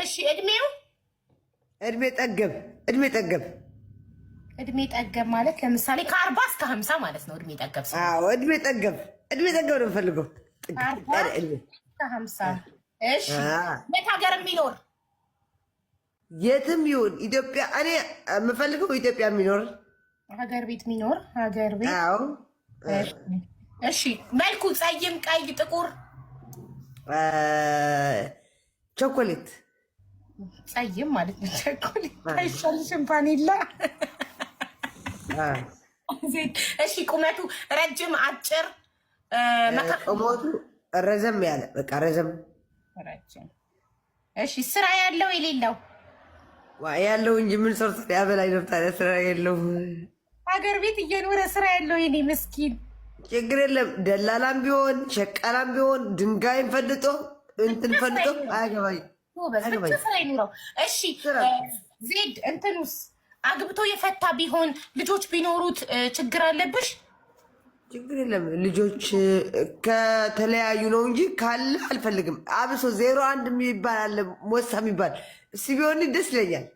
እሺ እድሜው እድሜ ጠገብ እድሜ ጠገብ ማለት ለምሳሌ ከ40 እስከ 50 ማለት ነው። እድሜ ጠገብ ሲል አዎ እድሜ ጠገብ ነው የምፈልገው። እስከ 50 እሺ። የት ሀገር የሚኖር የትም ይሁን ኢትዮጵያ፣ እኔ የምፈልገው ኢትዮጵያ የሚኖር ሀገር ቤት የሚኖር ሀገር ቤት። አዎ እሺ። መልኩ ፀይም፣ ቀይ፣ ጥቁር፣ ቾኮሌት ፀይም ማለት ነው። ቾኮሌት አይሻልሽም? ቫኒላ። እሺ። ቁመቱ ረጅም፣ አጭር፣ ቁመቱ ረዘም ያለ በቃ ረዘም። እሺ። ስራ ያለው የሌለው? ያለው እንጂ ምን ሰርቶ ያበላኝ ነው ታዲያ? ስራ የለው ሀገር ቤት እየኖረ ስራ ያለው የኔ ምስኪን። ችግር የለም። ደላላም ቢሆን ሸቃላም ቢሆን ድንጋይም ፈልጦ እንትን ፈልጦ አያገባኝ ስራ ይኑረው። እሺ። ዜድ እንትኑስ አግብቶ የፈታ ቢሆን ልጆች ቢኖሩት ችግር አለብሽ? ችግር የለም። ልጆች ከተለያዩ ነው እንጂ ካለ አልፈልግም። አብሶ 01 የሚባል አለ ሞሳ የሚባል እሱ ቢሆን ደስ ይለኛል።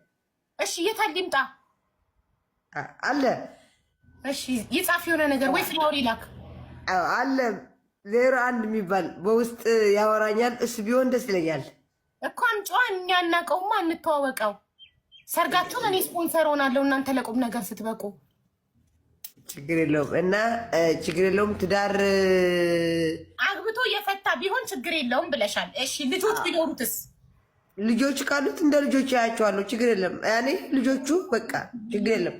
እሺ። የታል ይምጣ አለ። እሺ። ይጻፍ የሆነ ነገር ወይ ፍላወር ይላክ አለ 01 የሚባል በውስጥ ያወራኛል። እሱ ቢሆን ደስ ይለኛል እኮ። አምጪዋ፣ እኛ እናውቀውማ፣ እንተዋወቀው። ሰርጋችሁን እኔ ስፖንሰር ሆናለሁ እናንተ ለቁም ነገር ስትበቁ። ችግር የለውም እና ችግር የለውም። ትዳር አግብቶ የፈታ ቢሆን ችግር የለውም ብለሻል። እሺ። ልጆች ቢኖሩትስ? ልጆች ካሉት እንደ ልጆች ያያቸዋለሁ። ችግር የለም። ያኔ ልጆቹ በቃ ችግር የለም።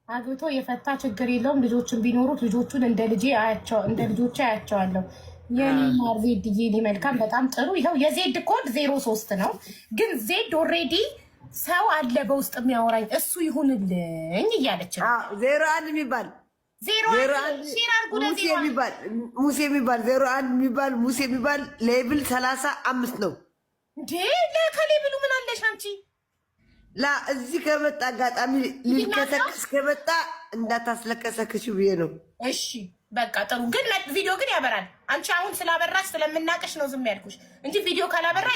አግብቶ የፈታ ችግር የለውም። ልጆችን ቢኖሩት ልጆቹን እንደ ልጆች አያቸዋለሁ። የኔ ማር ዜድዬ፣ እኔ መልካም፣ በጣም ጥሩ። ይኸው የዜድ ኮድ 03 ነው። ግን ዜድ ኦልሬዲ ሰው አለ በውስጥ የሚያወራኝ እሱ ይሁንልኝ እያለች ነው። 01 የሚባል ሙሴ የሚባል 01 የሚባል ሙሴ የሚባል ሌብል 35 ነው እንዴ። ለከሌብሉ ምን አለሽ አንቺ? እዚህ ከመጣ አጋጣሚ ሊከሰክስ ከመጣ እንዳታስለቀሰክሽ ብዬ ነው። እሺ በቃ ጥሩ። ግን ቪዲዮ ግን ያበራል። አንቺ አሁን ስላበራሽ ስለምናቀሽ ነው ዝም ያልኩሽ እንጂ ቪዲዮ ካላበራ